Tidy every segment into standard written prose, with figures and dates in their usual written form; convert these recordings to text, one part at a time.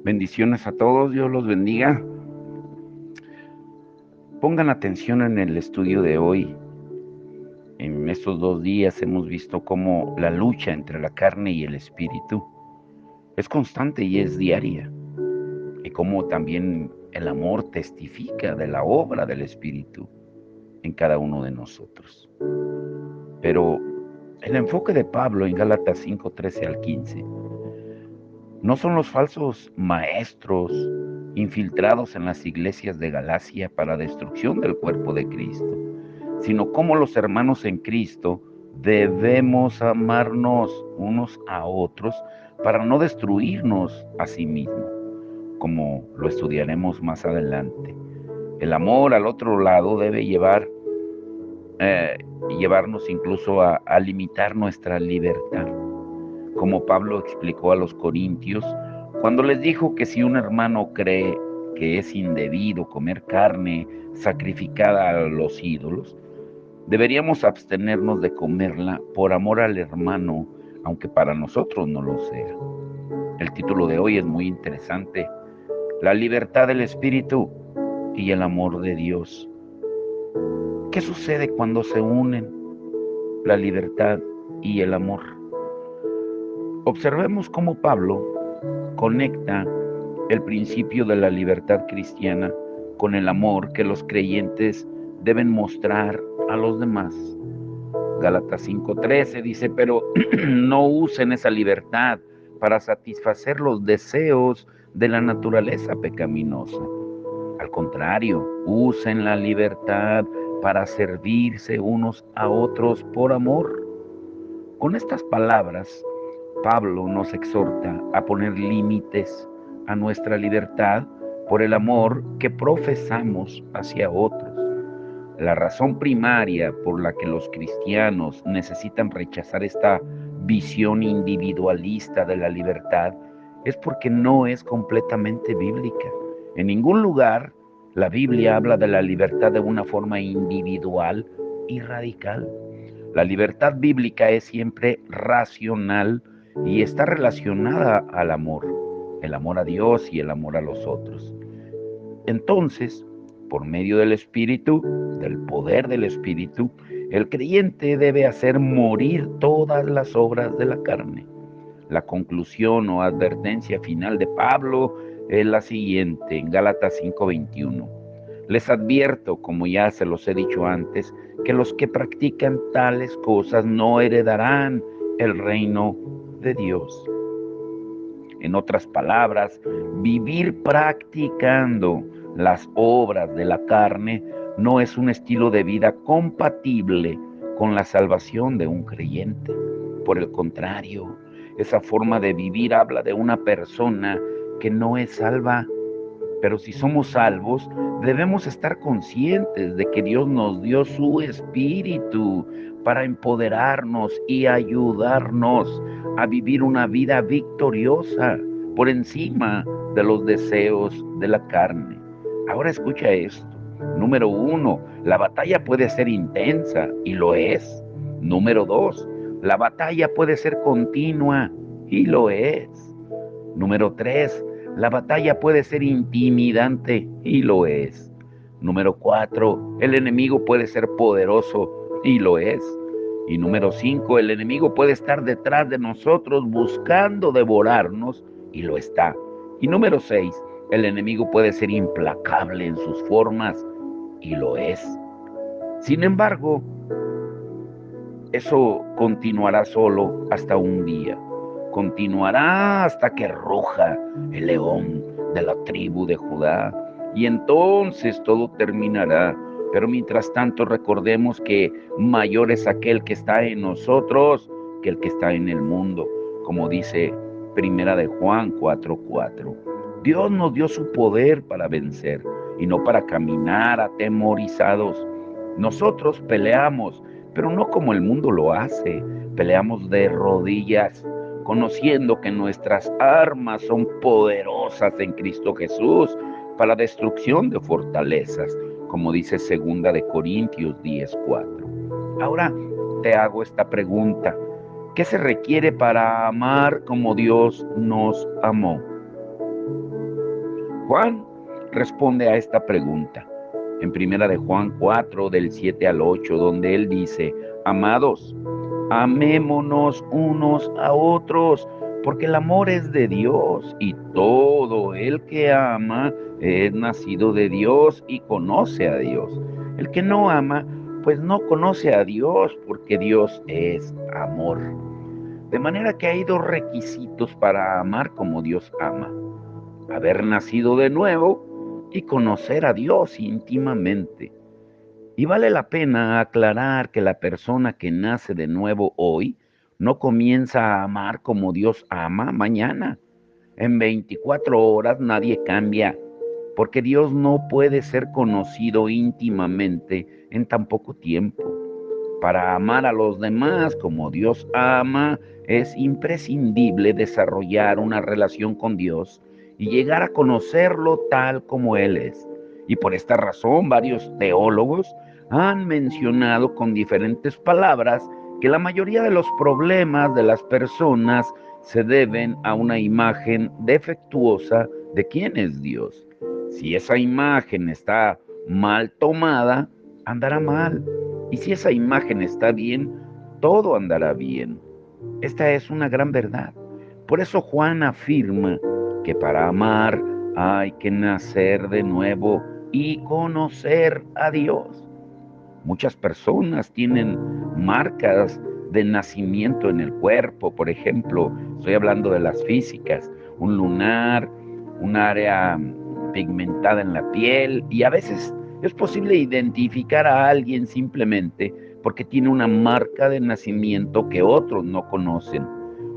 Bendiciones a todos, Dios los bendiga. Pongan atención en el estudio de hoy. En estos 2 días hemos visto cómo la lucha entre la carne y el espíritu es constante y es diaria. Y cómo también el amor testifica de la obra del espíritu en cada uno de nosotros. Pero el enfoque de Pablo en Gálatas 5:13 al 15 no son los falsos maestros infiltrados en las iglesias de Galacia para destrucción del cuerpo de Cristo, sino cómo los hermanos en Cristo debemos amarnos unos a otros para no destruirnos a sí mismos, como lo estudiaremos más adelante. El amor al otro lado debe eh, llevarnos incluso a limitar nuestra libertad, como Pablo explicó a los corintios, cuando les dijo que si un hermano cree que es indebido comer carne sacrificada a los ídolos, deberíamos abstenernos de comerla por amor al hermano, aunque para nosotros no lo sea. El título de hoy es muy interesante: la libertad del espíritu y el amor de Dios. ¿Qué sucede cuando se unen la libertad y el amor? Observemos cómo Pablo conecta el principio de la libertad cristiana con el amor que los creyentes deben mostrar a los demás. Gálatas 5:13 dice, pero no usen esa libertad para satisfacer los deseos de la naturaleza pecaminosa. Al contrario, usen la libertad para servirse unos a otros por amor. Con estas palabras, Pablo nos exhorta a poner límites a nuestra libertad por el amor que profesamos hacia otros. La razón primaria por la que los cristianos necesitan rechazar esta visión individualista de la libertad es porque no es completamente bíblica. En ningún lugar la Biblia habla de la libertad de una forma individual y radical. La libertad bíblica es siempre racional y está relacionada al amor, el amor a Dios y el amor a los otros. Entonces, por medio del Espíritu, del poder del Espíritu, el creyente debe hacer morir todas las obras de la carne. La conclusión o advertencia final de Pablo es la siguiente en Gálatas 5:21. Les advierto, como ya se los he dicho antes, que los que practican tales cosas no heredarán el reino de Dios. En otras palabras, vivir practicando las obras de la carne no es un estilo de vida compatible con la salvación de un creyente. Por el contrario, esa forma de vivir habla de una persona que no es salva. Pero si somos salvos, debemos estar conscientes de que Dios nos dio su Espíritu para empoderarnos y ayudarnos a vivir una vida victoriosa por encima de los deseos de la carne. Ahora escucha esto. Número 1, la batalla puede ser intensa y lo es. Número 2, la batalla puede ser continua y lo es. Número 3, la batalla puede ser intimidante y lo es. Número 4, el enemigo puede ser poderoso y lo es. Y número 5, el enemigo puede estar detrás de nosotros buscando devorarnos y lo está. Y número 6, el enemigo puede ser implacable en sus formas y lo es. Sin embargo, eso continuará solo hasta un día. Continuará hasta que ruja el león de la tribu de Judá. Y entonces todo terminará. Pero mientras tanto recordemos que mayor es aquel que está en nosotros que el que está en el mundo. Como dice Primera de Juan 4:4. Dios nos dio su poder para vencer y no para caminar atemorizados. Nosotros peleamos, pero no como el mundo lo hace. Peleamos de rodillas, conociendo que nuestras armas son poderosas en Cristo Jesús para destrucción de fortalezas, como dice 2 Corintios 10:4. Ahora te hago esta pregunta: ¿qué se requiere para amar como Dios nos amó? Juan responde a esta pregunta en Primera de Juan 4, del 7 al 8, donde él dice: amados, amémonos unos a otros, porque el amor es de Dios, y todo el que ama es nacido de Dios y conoce a Dios. El que no ama, pues no conoce a Dios, porque Dios es amor. De manera que hay dos requisitos para amar como Dios ama: haber nacido de nuevo y conocer a Dios íntimamente. Y vale la pena aclarar que la persona que nace de nuevo hoy no comienza a amar como Dios ama mañana. En 24 horas nadie cambia, porque Dios no puede ser conocido íntimamente en tan poco tiempo. Para amar a los demás como Dios ama, es imprescindible desarrollar una relación con Dios y llegar a conocerlo tal como Él es. Y por esta razón, varios teólogos han mencionado con diferentes palabras que la mayoría de los problemas de las personas se deben a una imagen defectuosa de quién es Dios. Si esa imagen está mal tomada, andará mal. Y si esa imagen está bien, todo andará bien. Esta es una gran verdad. Por eso Juan afirma que para amar hay que nacer de nuevo y conocer a Dios. Muchas personas tienen marcas de nacimiento en el cuerpo, por ejemplo, estoy hablando de las físicas, un lunar, un área pigmentada en la piel, y a veces es posible identificar a alguien simplemente porque tiene una marca de nacimiento que otros no conocen.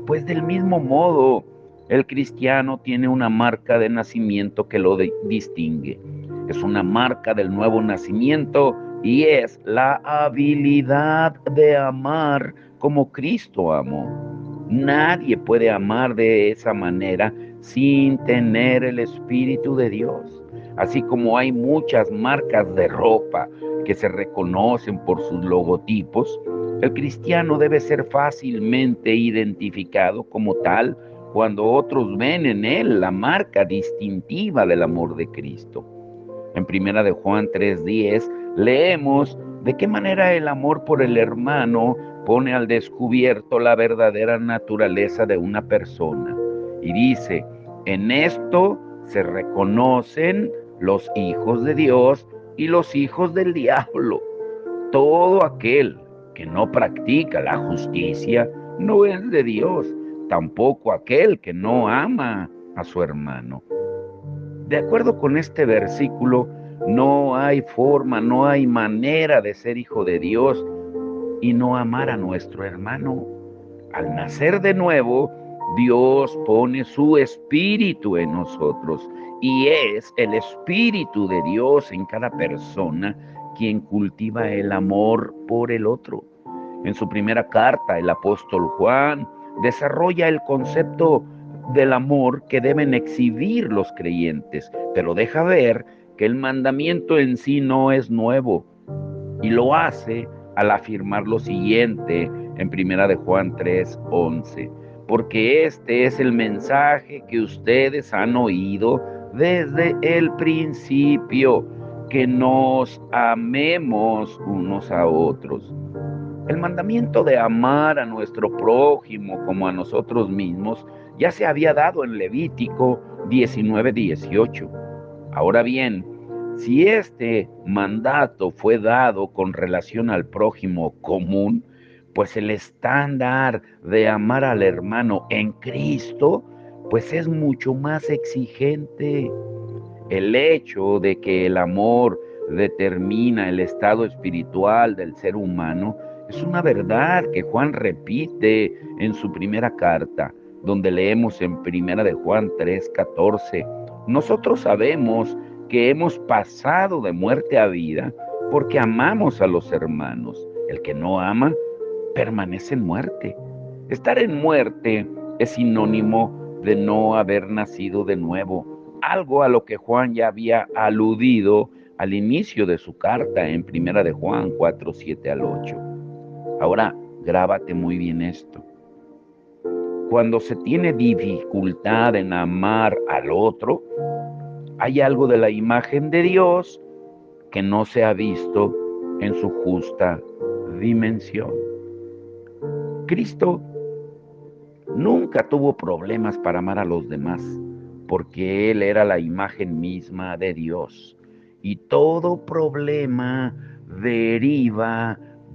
Pues del mismo modo, el cristiano tiene una marca de nacimiento que lo distingue. Es una marca del nuevo nacimiento y es la habilidad de amar como Cristo amó. Nadie puede amar de esa manera sin tener el Espíritu de Dios. Así como hay muchas marcas de ropa que se reconocen por sus logotipos, el cristiano debe ser fácilmente identificado como tal cuando otros ven en él la marca distintiva del amor de Cristo. En Primera de Juan 3:10 leemos de qué manera el amor por el hermano pone al descubierto la verdadera naturaleza de una persona. Y dice: en esto se reconocen los hijos de Dios y los hijos del diablo. Todo aquel que no practica la justicia no es de Dios, tampoco aquel que no ama a su hermano. De acuerdo con este versículo, no hay forma, no hay manera de ser hijo de Dios y no amar a nuestro hermano. Al nacer de nuevo, Dios pone su espíritu en nosotros y es el espíritu de Dios en cada persona quien cultiva el amor por el otro. En su primera carta, el apóstol Juan desarrolla el concepto del amor que deben exhibir los creyentes, pero deja ver que el mandamiento en sí no es nuevo, y lo hace al afirmar lo siguiente en Primera de Juan 3:11: porque este es el mensaje que ustedes han oído desde el principio, que nos amemos unos a otros. El mandamiento de amar a nuestro prójimo como a nosotros mismos ya se había dado en Levítico 19:18. Ahora bien, si este mandato fue dado con relación al prójimo común, pues el estándar de amar al hermano en Cristo, pues es mucho más exigente. El hecho de que el amor determina el estado espiritual del ser humano es una verdad que Juan repite en su primera carta, donde leemos en Primera de Juan 3:14: nosotros sabemos que hemos pasado de muerte a vida porque amamos a los hermanos. El que no ama permanece en muerte. Estar en muerte es sinónimo de no haber nacido de nuevo, algo a lo que Juan ya había aludido al inicio de su carta en Primera de Juan 4:7 al 8. Ahora, grábate muy bien esto. Cuando se tiene dificultad en amar al otro, Hay algo de la imagen de Dios que no se ha visto en su justa dimensión. Cristo nunca tuvo problemas para amar a los demás, porque Él era la imagen misma de Dios. Y todo problema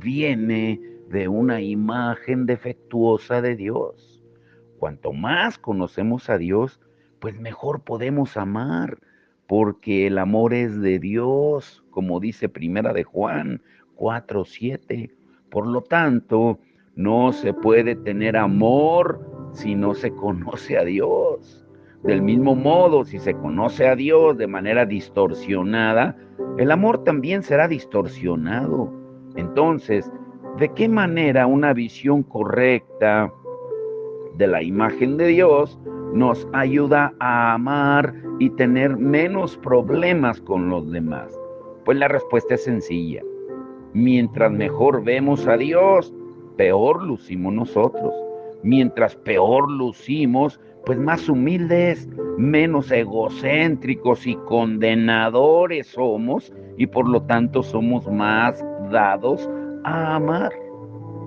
viene de una imagen defectuosa de Dios. Cuanto más conocemos a Dios, pues mejor podemos amar, porque el amor es de Dios, como dice Primera de Juan 4:7. Por lo tanto, no se puede tener amor si no se conoce a Dios. Del mismo modo, si se conoce a Dios de manera distorsionada, el amor también será distorsionado. Entonces, ¿de qué manera una visión correcta de la imagen de Dios nos ayuda a amar y tener menos problemas con los demás? Pues la respuesta es sencilla. Mientras mejor vemos a Dios, peor lucimos nosotros. Mientras peor lucimos, pues más humildes, menos egocéntricos y condenadores somos, y por lo tanto somos más dados a amar.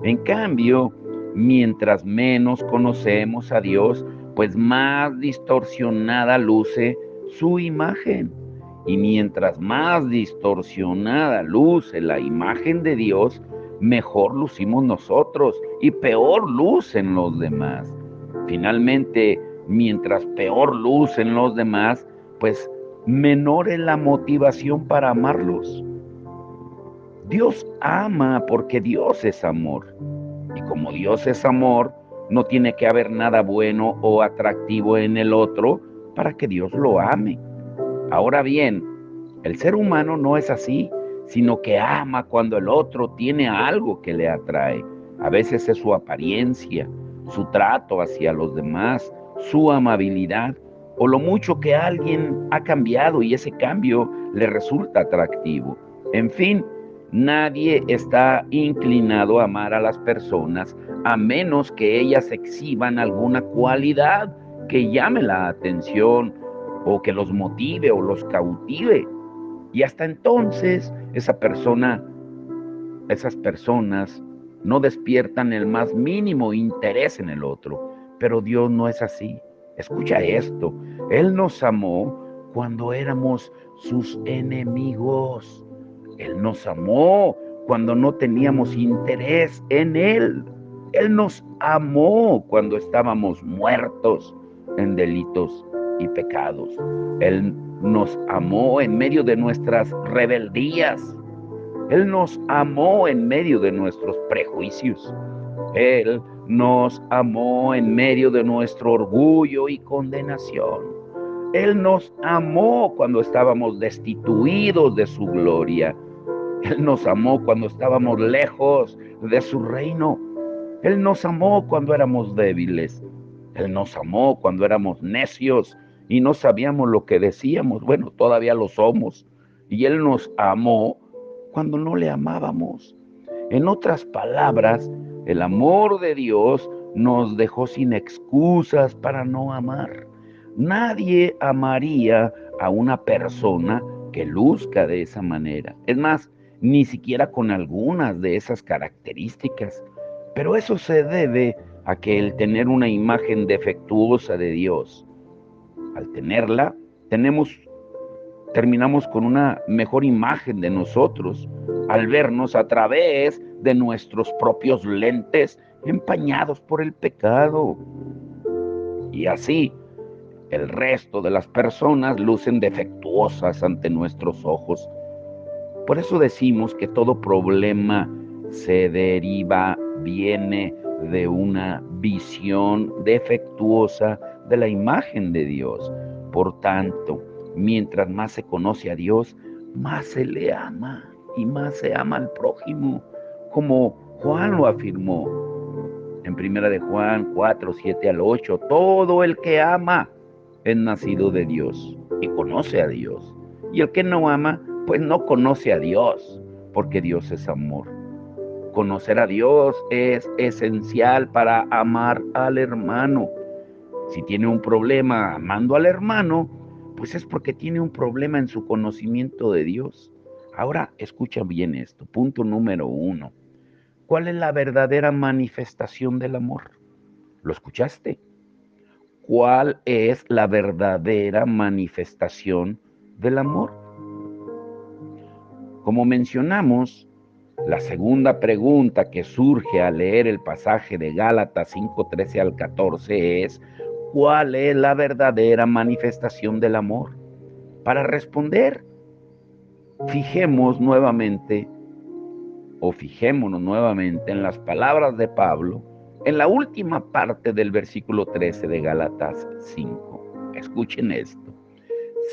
En cambio, mientras menos conocemos a Dios, pues más distorsionada luce su imagen. Y mientras más distorsionada luce la imagen de Dios, mejor lucimos nosotros y peor lucen los demás. Finalmente, mientras peor lucen los demás, pues menor es la motivación para amarlos. Dios ama porque Dios es amor. Y como Dios es amor, no tiene que haber nada bueno o atractivo en el otro para que Dios lo ame. Ahora bien, el ser humano no es así, sino que ama cuando el otro tiene algo que le atrae. A veces es su apariencia, su trato hacia los demás, su amabilidad o lo mucho que alguien ha cambiado y ese cambio le resulta atractivo. En fin, nadie está inclinado a amar a las personas a menos que ellas exhiban alguna cualidad que llame la atención o que los motive o los cautive. Y hasta entonces esas personas no despiertan el más mínimo interés en el otro. Pero Dios no es así. Escucha esto. Él nos amó cuando éramos sus enemigos. Él nos amó cuando no teníamos interés en Él. Él nos amó cuando estábamos muertos en delitos y pecados. Él nos amó en medio de nuestras rebeldías. Él nos amó en medio de nuestros prejuicios. Él nos amó en medio de nuestro orgullo y condenación. Él nos amó cuando estábamos destituidos de su gloria. Él nos amó cuando estábamos lejos de su reino. Él nos amó cuando éramos débiles. Él nos amó cuando éramos necios y no sabíamos lo que decíamos. Bueno, todavía lo somos. Y Él nos amó cuando no le amábamos. En otras palabras, el amor de Dios nos dejó sin excusas para no amar. Nadie amaría a una persona que luzca de esa manera. Es más, ni siquiera con algunas de esas características. Pero eso se debe a que el tener una imagen defectuosa de Dios, al tenerla, terminamos con una mejor imagen de nosotros, al vernos a través de nuestros propios lentes empañados por el pecado. Y así, el resto de las personas lucen defectuosas ante nuestros ojos. Por eso decimos que todo problema viene de una visión defectuosa de la imagen de Dios. Por tanto, mientras más se conoce a Dios, más se le ama y más se ama al prójimo, como Juan lo afirmó en Primera de Juan 4:7-8. Todo el que ama es nacido de Dios y conoce a Dios. Y el que no ama, pues no conoce a Dios, porque Dios es amor. Conocer a Dios es esencial para amar al hermano. Si tiene un problema amando al hermano, Pues es porque tiene un problema en su conocimiento de Dios. Ahora escucha bien esto. Punto número 1. ¿Cuál es la verdadera manifestación del amor? ¿Lo escuchaste? ¿Cuál es la verdadera manifestación del amor? Como mencionamos, la segunda pregunta que surge al leer el pasaje de Gálatas 5:13 al 14 es: ¿cuál es la verdadera manifestación del amor? Para responder, fijémonos nuevamente en las palabras de Pablo en la última parte del versículo 13 de Gálatas 5. Escuchen esto.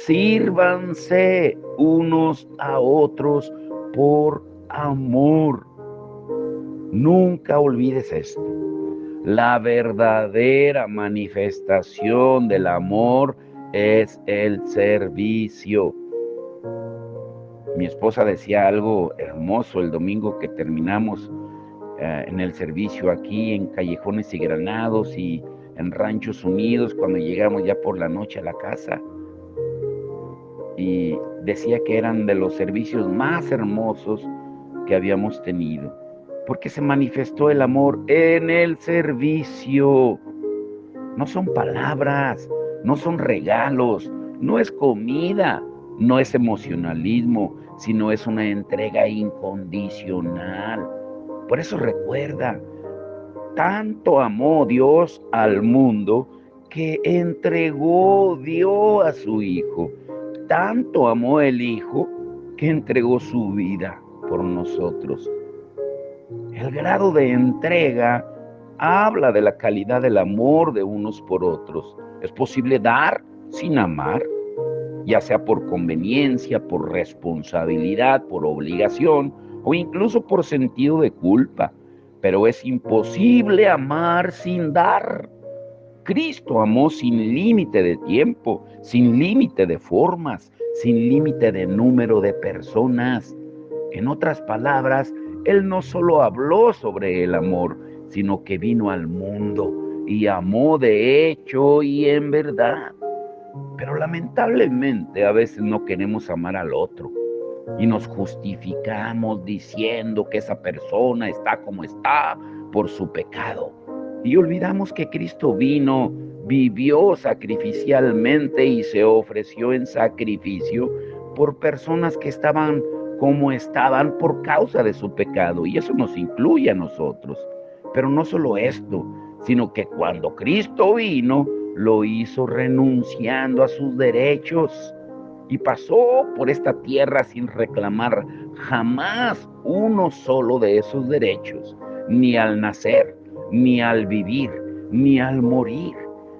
Sírvanse unos a otros por amor. Nunca olvides esto. La verdadera manifestación del amor es el servicio. Mi esposa decía algo hermoso el domingo que terminamos en el servicio aquí en Callejones y Granados y en Ranchos Unidos, cuando llegamos ya por la noche a la casa. Y decía que eran de los servicios más hermosos que habíamos tenido, porque se manifestó el amor en el servicio. No son palabras, no son regalos, no es comida, no es emocionalismo, sino es una entrega incondicional. Por eso recuerda, tanto amó Dios al mundo que dio a su Hijo. Tanto amó el Hijo que entregó su vida por nosotros. El grado de entrega habla de la calidad del amor de unos por otros. Es posible dar sin amar, ya sea por conveniencia, por responsabilidad, por obligación o incluso por sentido de culpa. Pero es imposible amar sin dar. Cristo amó sin límite de tiempo, sin límite de formas, sin límite de número de personas. En otras palabras, Él no solo habló sobre el amor, sino que vino al mundo y amó de hecho y en verdad. Pero lamentablemente a veces no queremos amar al otro y nos justificamos diciendo que esa persona está como está por su pecado. Y olvidamos que Cristo vino, vivió sacrificialmente y se ofreció en sacrificio por personas que estaban como estaban por causa de su pecado. Y eso nos incluye a nosotros. Pero no solo esto, sino que cuando Cristo vino, lo hizo renunciando a sus derechos y pasó por esta tierra sin reclamar jamás uno solo de esos derechos, ni al nacer, ni al vivir, ni al morir.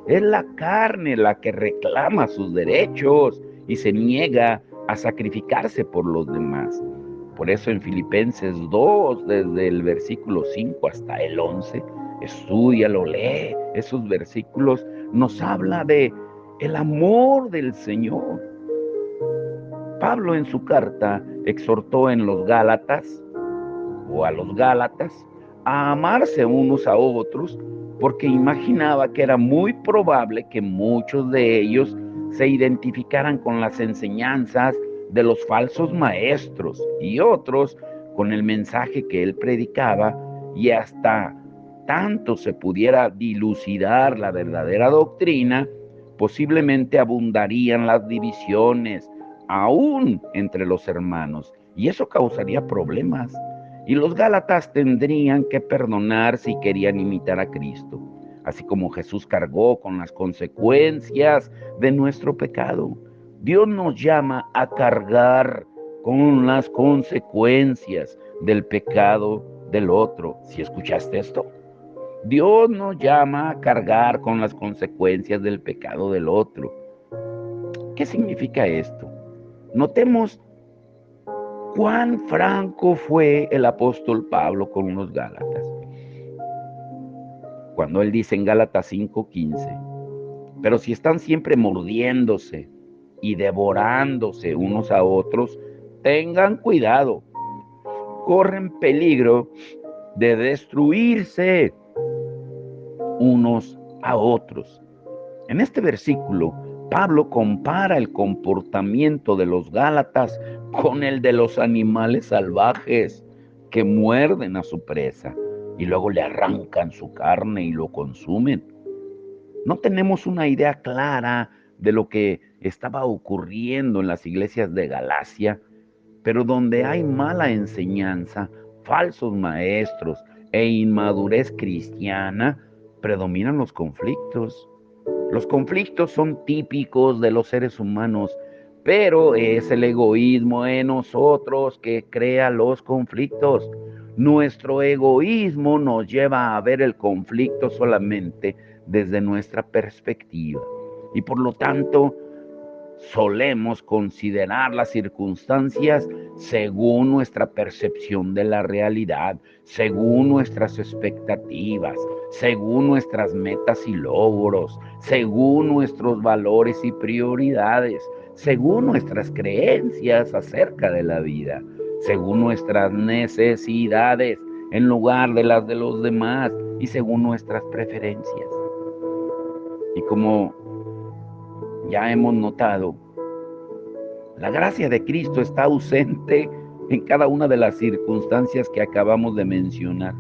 Es la carne la que reclama sus derechos y se niega a sacrificarse por los demás. Por eso en Filipenses 2, desde el versículo 5 hasta el 11, estúdialo, lee esos versículos, nos habla de el amor del Señor. Pablo en su carta exhortó en los Gálatas o a los Gálatas a amarse unos a otros porque imaginaba que era muy probable que muchos de ellos se identificaran con las enseñanzas de los falsos maestros y otros con el mensaje que él predicaba, y hasta tanto se pudiera dilucidar la verdadera doctrina, posiblemente abundarían las divisiones aún entre los hermanos, y eso causaría problemas. Y los Gálatas tendrían que perdonar si querían imitar a Cristo, así como Jesús cargó con las consecuencias de nuestro pecado. Dios nos llama a cargar con las consecuencias del pecado del otro. ¿Sí escuchaste esto? Dios nos llama a cargar con las consecuencias del pecado del otro. ¿Qué significa esto? Notemos cuán franco fue el apóstol Pablo con los Gálatas. Cuando él dice en Gálatas 5:15, pero si están siempre mordiéndose y devorándose unos a otros, tengan cuidado, corren peligro de destruirse unos a otros. En este versículo, Pablo compara el comportamiento de los Gálatas con el de los animales salvajes que muerden a su presa y luego le arrancan su carne y lo consumen. No tenemos una idea clara de lo que estaba ocurriendo en las iglesias de Galacia, pero donde hay mala enseñanza, falsos maestros e inmadurez cristiana, predominan los conflictos. Los conflictos son típicos de los seres humanos, pero es el egoísmo en nosotros que crea los conflictos. Nuestro egoísmo nos lleva a ver el conflicto solamente desde nuestra perspectiva y por lo tanto solemos considerar las circunstancias según nuestra percepción de la realidad, según nuestras expectativas, según nuestras metas y logros, según nuestros valores y prioridades, según nuestras creencias acerca de la vida, según nuestras necesidades en lugar de las de los demás y según nuestras preferencias. Y como ya hemos notado, la gracia de Cristo está ausente en cada una de las circunstancias que acabamos de mencionar.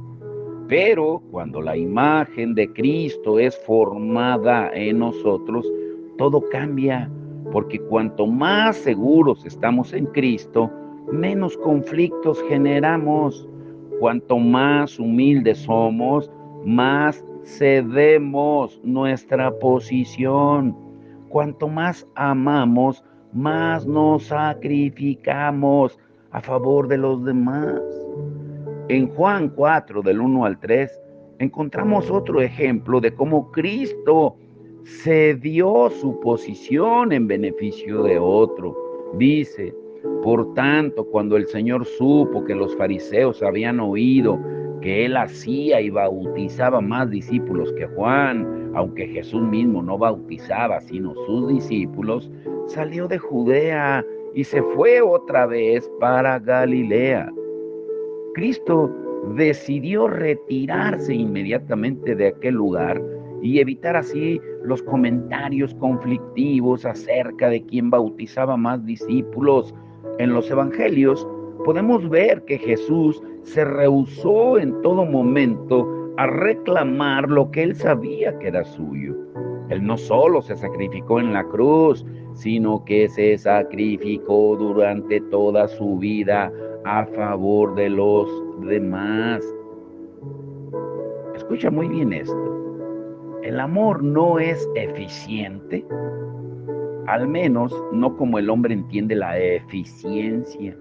Pero cuando la imagen de Cristo es formada en nosotros, todo cambia, porque cuanto más seguros estamos en Cristo, menos conflictos generamos. Cuanto más humildes somos, más cedemos nuestra posición. Cuanto más amamos, más nos sacrificamos a favor de los demás. En Juan 4, del 1 al 3, encontramos otro ejemplo de cómo Cristo cedió su posición en beneficio de otro. Dice, por tanto, cuando el Señor supo que los fariseos habían oído que él hacía y bautizaba más discípulos que Juan, aunque Jesús mismo no bautizaba sino sus discípulos, salió de Judea y se fue otra vez para Galilea. Cristo decidió retirarse inmediatamente de aquel lugar y evitar así los comentarios conflictivos acerca de quién bautizaba más discípulos. En los evangelios podemos ver que Jesús se rehusó en todo momento a reclamar lo que él sabía que era suyo. Él no solo se sacrificó en la cruz, sino que se sacrificó durante toda su vida a favor de los demás. Escucha muy bien esto. El amor no es eficiente, al menos no como el hombre entiende la eficiencia.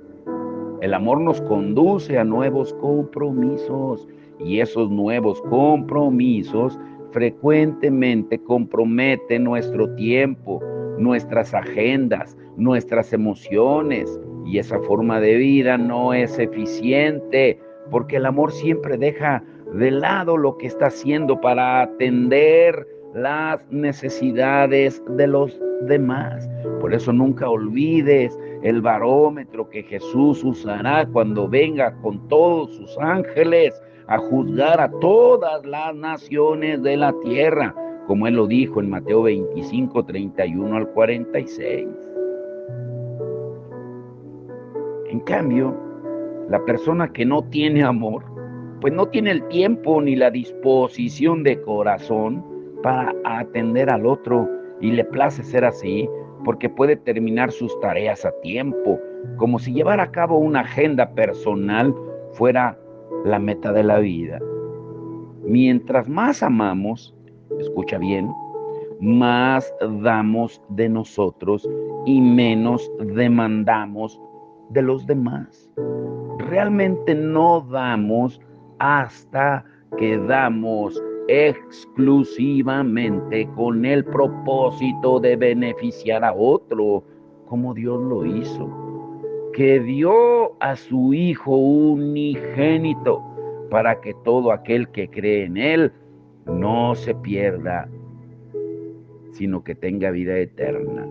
El amor nos conduce a nuevos compromisos y esos nuevos compromisos frecuentemente comprometen nuestro tiempo, nuestras agendas, nuestras emociones, y esa forma de vida no es eficiente porque el amor siempre deja de lado lo que está haciendo para atender las necesidades de los demás. Por eso nunca olvides el barómetro que Jesús usará cuando venga con todos sus ángeles a juzgar a todas las naciones de la tierra, como él lo dijo en Mateo 25, 31 al 46. En cambio, la persona que no tiene amor, pues no tiene el tiempo ni la disposición de corazón para atender al otro, y le place ser así porque puede terminar sus tareas a tiempo, como si llevar a cabo una agenda personal fuera la meta de la vida. Mientras más amamos, escucha bien, más damos de nosotros y menos demandamos de los demás. Realmente no damos hasta que damos exclusivamente con el propósito de beneficiar a otro, como Dios lo hizo, que dio a su Hijo unigénito para que todo aquel que cree en Él no se pierda, sino que tenga vida eterna.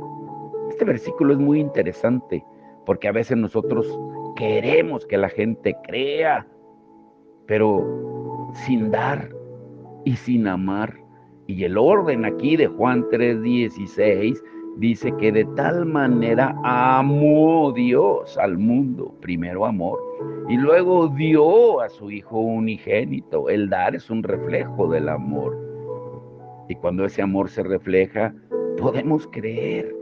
Este versículo es muy interesante porque a veces nosotros queremos que la gente crea, pero sin dar y sin amar. Y el orden aquí de Juan 3:16 dice que de tal manera amó Dios al mundo, primero amor, y luego dio a su Hijo unigénito. El dar es un reflejo del amor. Y cuando ese amor se refleja, podemos creer.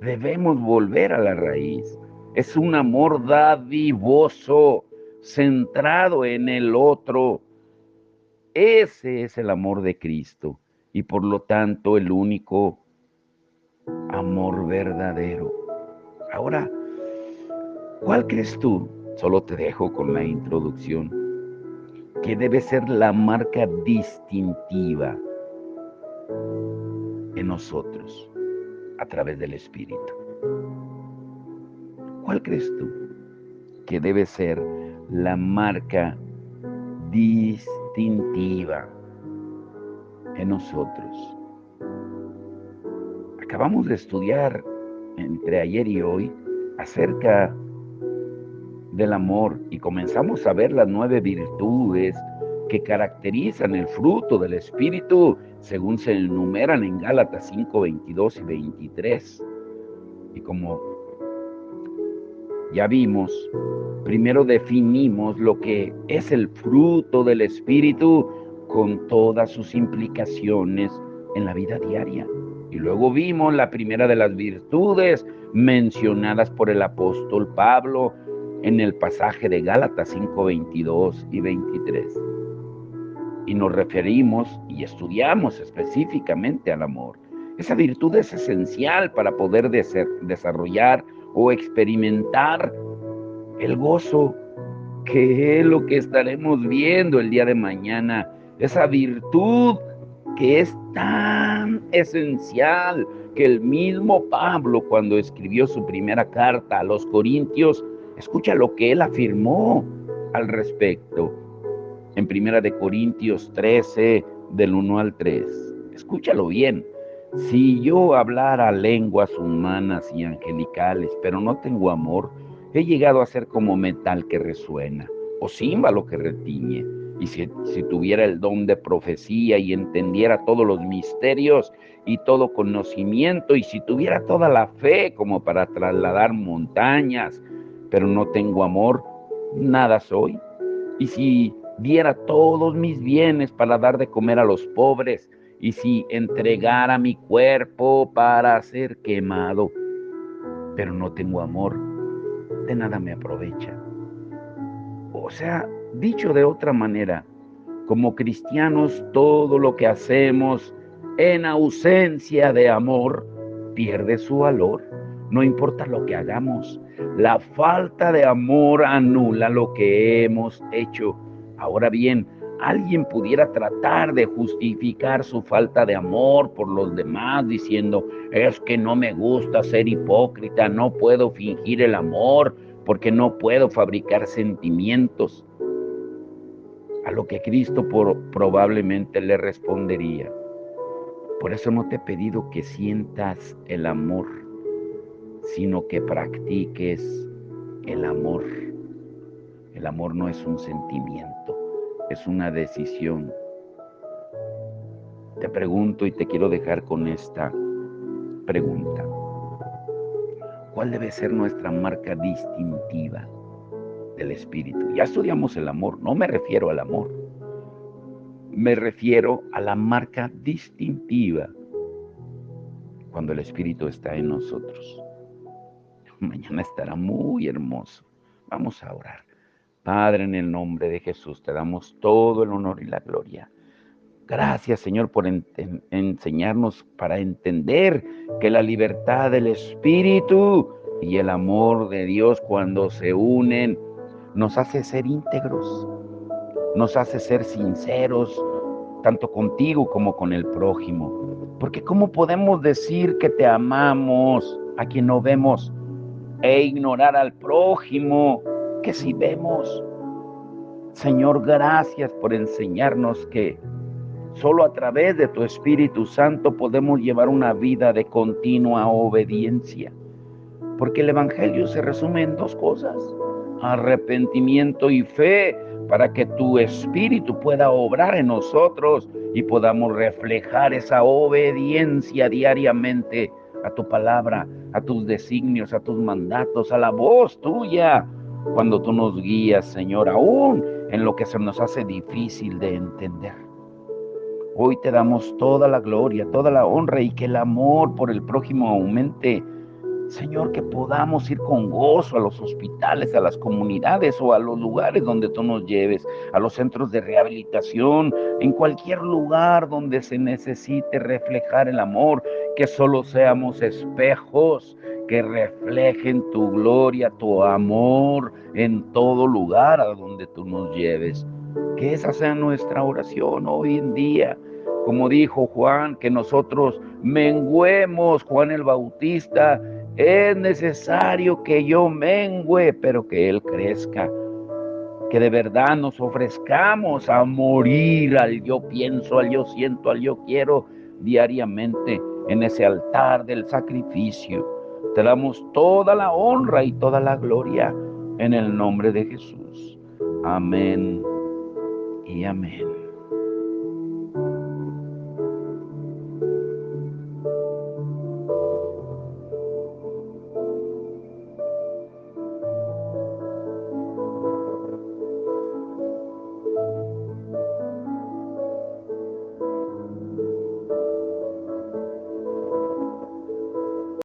Debemos volver a la raíz. Es un amor dadivoso, centrado en el otro. Ese es el amor de Cristo y por lo tanto el único amor verdadero. Ahora, ¿cuál crees tú? Solo te dejo con la introducción, que debe ser la marca distintiva en nosotros a través del Espíritu. ¿Cuál crees tú que debe ser la marca distintiva en nosotros? Acabamos de estudiar entre ayer y hoy acerca del amor y comenzamos a ver las 9 virtudes que caracterizan el fruto del Espíritu según se enumeran en Gálatas 5, 22 y 23. Y como ya vimos, primero definimos lo que es el fruto del Espíritu con todas sus implicaciones en la vida diaria. Y luego vimos la primera de las virtudes mencionadas por el apóstol Pablo en el pasaje de Gálatas 5, 22 y 23. Y nos referimos y estudiamos específicamente al amor. Esa virtud es esencial para poder desarrollar o experimentar el gozo, que es lo que estaremos viendo el día de mañana. Esa virtud que es tan esencial que el mismo Pablo, cuando escribió su primera carta a los Corintios, escucha lo que él afirmó al respecto. En Primera de Corintios 13, del 1 al 3. Escúchalo bien. Si yo hablara lenguas humanas y angelicales, pero no tengo amor, he llegado a ser como metal que resuena, o címbalo que retiñe. Y si tuviera el don de profecía y entendiera todos los misterios y todo conocimiento, y si tuviera toda la fe como para trasladar montañas, pero no tengo amor, nada soy. Y si diera todos mis bienes para dar de comer a los pobres, y si entregara mi cuerpo para ser quemado, pero no tengo amor, de nada me aprovecha. O sea, dicho de otra manera, como cristianos, todo lo que hacemos en ausencia de amor pierde su valor. No importa lo que hagamos, la falta de amor anula lo que hemos hecho. Ahora bien, alguien pudiera tratar de justificar su falta de amor por los demás diciendo, es que no me gusta ser hipócrita, no puedo fingir el amor porque no puedo fabricar sentimientos. A lo que Cristo probablemente le respondería, por eso no te he pedido que sientas el amor, sino que practiques el amor. El amor no es un sentimiento, es una decisión. Te pregunto y te quiero dejar con esta pregunta. ¿Cuál debe ser nuestra marca distintiva del Espíritu? Ya estudiamos el amor, no me refiero al amor. Me refiero a la marca distintiva cuando el Espíritu está en nosotros. Mañana estará muy hermoso. Vamos a orar. Padre, en el nombre de Jesús, te damos todo el honor y la gloria. Gracias, Señor, por enseñarnos para entender que la libertad del Espíritu y el amor de Dios, cuando se unen, nos hace ser íntegros, nos hace ser sinceros, tanto contigo como con el prójimo. Porque ¿cómo podemos decir que te amamos a quien no vemos e ignorar al prójimo que sí vemos? Señor, gracias por enseñarnos que solo a través de tu Espíritu Santo podemos llevar una vida de continua obediencia. Porque el Evangelio se resume en 2 cosas: arrepentimiento y fe, para que tu Espíritu pueda obrar en nosotros y podamos reflejar esa obediencia diariamente a tu palabra, a tus designios, a tus mandatos, a la voz tuya, cuando tú nos guías, Señor, aún en lo que se nos hace difícil de entender. Hoy te damos toda la gloria, toda la honra y que el amor por el prójimo aumente. Señor, que podamos ir con gozo a los hospitales, a las comunidades o a los lugares donde tú nos lleves, a los centros de rehabilitación, en cualquier lugar donde se necesite reflejar el amor, que solo seamos espejos que reflejen tu gloria, tu amor en todo lugar a donde tú nos lleves. Que esa sea nuestra oración hoy en día. Como dijo Juan, que nosotros menguemos, Juan el Bautista, es necesario que yo mengüe, pero que Él crezca. Que de verdad nos ofrezcamos a morir al yo pienso, al yo siento, al yo quiero diariamente en ese altar del sacrificio. Te damos toda la honra y toda la gloria en el nombre de Jesús. Amén y amén.